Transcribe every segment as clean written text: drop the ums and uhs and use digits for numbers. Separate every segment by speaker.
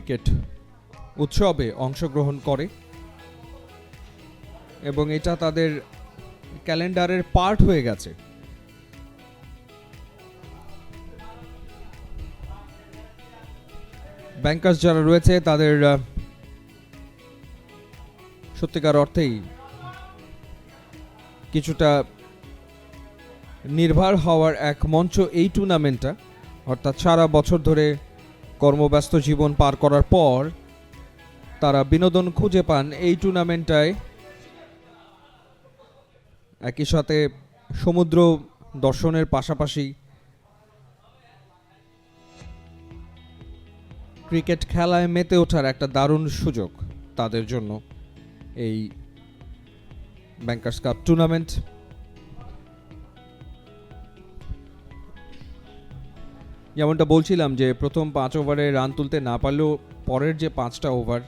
Speaker 1: Wicket উৎসবে অংশগ্রহণ করে এবং এটা তাদের ক্যালেন্ডারের পার্ট হয়ে গেছে। ব্যাংকার্স যারা রয়েছে তাদের সত্যিকার অর্থেই কিছুটা নির্ভর হওয়ার এক মঞ্চ এই টুর্নামেন্টটা, অর্থাৎ সারা বছর ধরে কর্মব্যস্ত জীবন পার করার পর তারা বিনোদন খুঁজে পান এই টুর্নামেন্টটায়। একই সাথে সমুদ্র দর্শনের পাশাপাশি ক্রিকেট খেলায় মেতে ওঠার একটা দারুণ সুযোগ তাদের জন্য এই ব্যাংকার্স কাপ টুর্নামেন্ট। যেমনটা বলছিলাম যে প্রথম 5 ওভারে রান তুলতে না পারলেও পরের যে 5টা ওভার,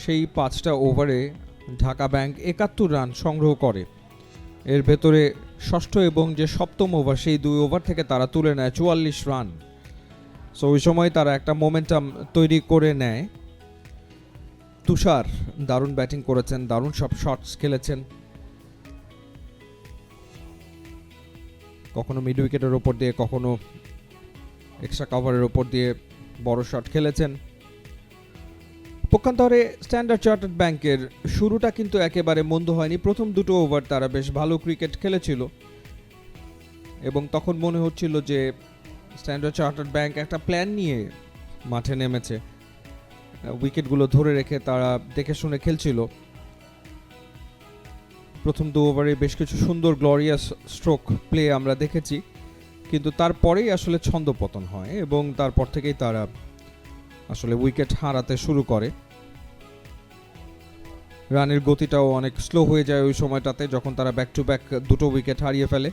Speaker 1: সেই 5টা ওভারে ঢাকা ব্যাংক 71 রান সংগ্রহ করে। এর ভেতরে ষষ্ঠ এবং যে সপ্তম ওভার, সেই 2 ওভার থেকে তারা তুলে নেয় 44 রান। সো ওই সময় তারা একটা মোমেন্টাম তৈরি করে নেয়। তুষার দারুণ ব্যাটিং করেছেন, দারুণ সব শটস খেলেছেন, কখনো মিড উইকেটের ওপর দিয়ে, কখনো এক্সট্রা কভারের ওপর দিয়ে বড় শট খেলেছেন। পক্ষান্তরে স্ট্যান্ডার্ড চার্টার্ড ব্যাংকের শুরুটা কিন্তু একেবারে মন্দ হয়নি। প্রথম 2টো ওভার তারা বেশ ভালো ক্রিকেট খেলেছিল এবং তখন মনে হচ্ছিল যে স্ট্যান্ডার্ড চার্টার্ড ব্যাংক একটা প্ল্যান নিয়ে মাঠে নেমেছে, উইকেটগুলো ধরে রেখে তারা দেখে শুনে খেলছিল। প্রথম 2 ওভারে বেশ কিছু সুন্দর গ্লোরিয়াস স্ট্রোক প্লে আমরা দেখেছি, কিন্তু তারপরেই আসলে ছন্দপতন হয় এবং তারপর থেকেই তারা আসলে উইকেট হারাতে শুরু করে। রানের গতিটাও অনেক স্লো হয়ে যায় ওই সময়টাতে, যখন তারা ব্যাক টু ব্যাক 2টো উইকেট হারিয়ে ফেলে।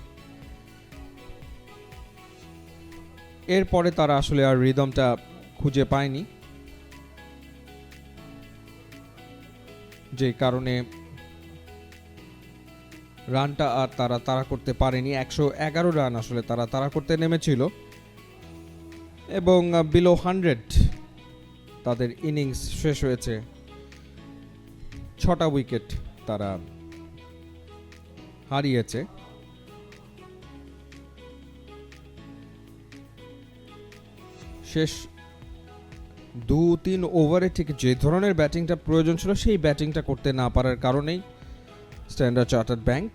Speaker 1: এরপরে তারা আসলে আর রিদমটা খুঁজে পায়নি, যে কারণে রানটা আর তারা করতে পারেনি। 111 রান আসলে তারা করতে নেমেছিল এবং বিলো 100 তাদের ইনিংস শেষ হয়েছে। 6টা উইকেট তারা হারিয়েছে। শেষ 2-3 ওভারে ঠিক যে ধরনের ব্যাটিংটা প্রয়োজন ছিল সেই ব্যাটিংটা করতে না পারার কারণেই স্ট্যান্ডার্ড চার্টার্ড ব্যাংক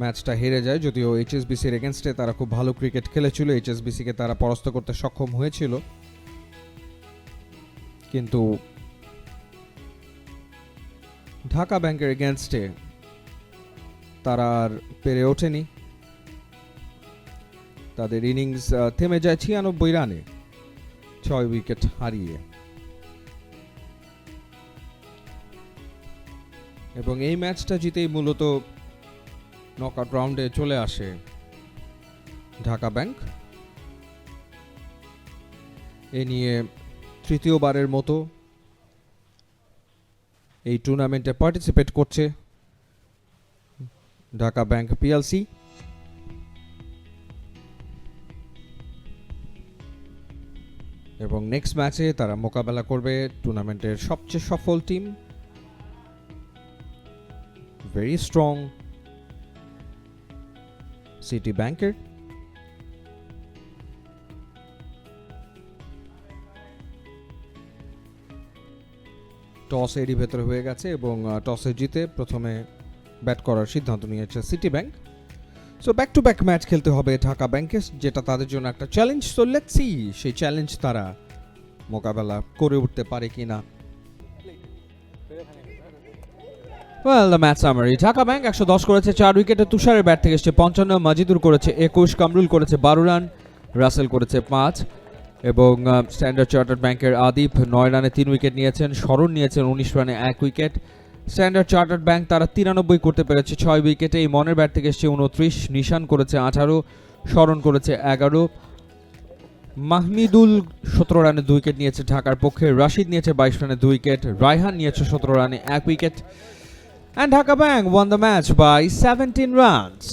Speaker 1: ম্যাচটা হেরে যায়। যদিও এইচএসবিসির এগেনস্টে তারা খুব ভালো ক্রিকেট খেলেছিল, এইচএসবিসিকে তারা পরাস্ত করতে সক্ষম হয়েছিল, কিন্তু ঢাকা ব্যাংকের এগেনস্টে তারা আর পেরে ওঠেনি। তাদের ইনিংস থেমে যায় 96 রানে 6 উইকেট হারিয়ে, এবং এই ম্যাচটা জিতেই মূলত নকআউট রাউন্ডে চলে আসে ঢাকা ব্যাংক। এ নিয়ে তৃতীয়বারের মতো এই টুর্নামেন্টে পার্টিসিপেট করছে ঢাকা ব্যাংক পিএলসি। এবং নেক্সট ম্যাচে তারা মোকাবেলা করবে টুর্নামেন্টের সবচেয়ে সফল টিম, ভেরি স্ট্রং সিটি ব্যাংকের। টস এরই ভেতরে হয়ে গেছে এবং টসে জিতে প্রথমে ব্যাট করার সিদ্ধান্ত নিয়েছে city bank. So back to back match খেলতে হবে ঢাকা ব্যাংকে, যেটা তাদের জন্য একটা চ্যালেঞ্জ। সো লেটস সি সেই চ্যালেঞ্জ তারা মোকাবেলা করে উঠতে পারে কিনা। Well, the match summary. Dhaka bank 110 করেছে 4 উইকেটে, তুষারের ব্যাট থেকে এসছে 55, মাজিদুর করেছে 21, কামরুল করেছে 12 রান, রাসেল করেছে 5 এবং স্ট্যান্ডার্ড চার্টার্ড ব্যাংকের আদিপ 9 রানে 3 উইকেট নিয়েছেন, শরণ নিয়েছেন 19 রানে 1 উইকেট। স্ট্যান্ডার্ড চার্টার্ড ব্যাংক তারা 93 করতে পেরেছে 6 উইকেটে। ইমনের ব্যাট থেকে এসছে 29, নিশান করেছে 18, শরণ করেছে 11, মাহমিদুল 17 রানে 2 উইকেট নিয়েছে ঢাকার পক্ষে, রাশিদ নিয়েছে 22 রানে 2 উইকেট, রায়হান নিয়েছে 17 রানে 1 wicket. And Dhaka Bank won the match by 17 runs.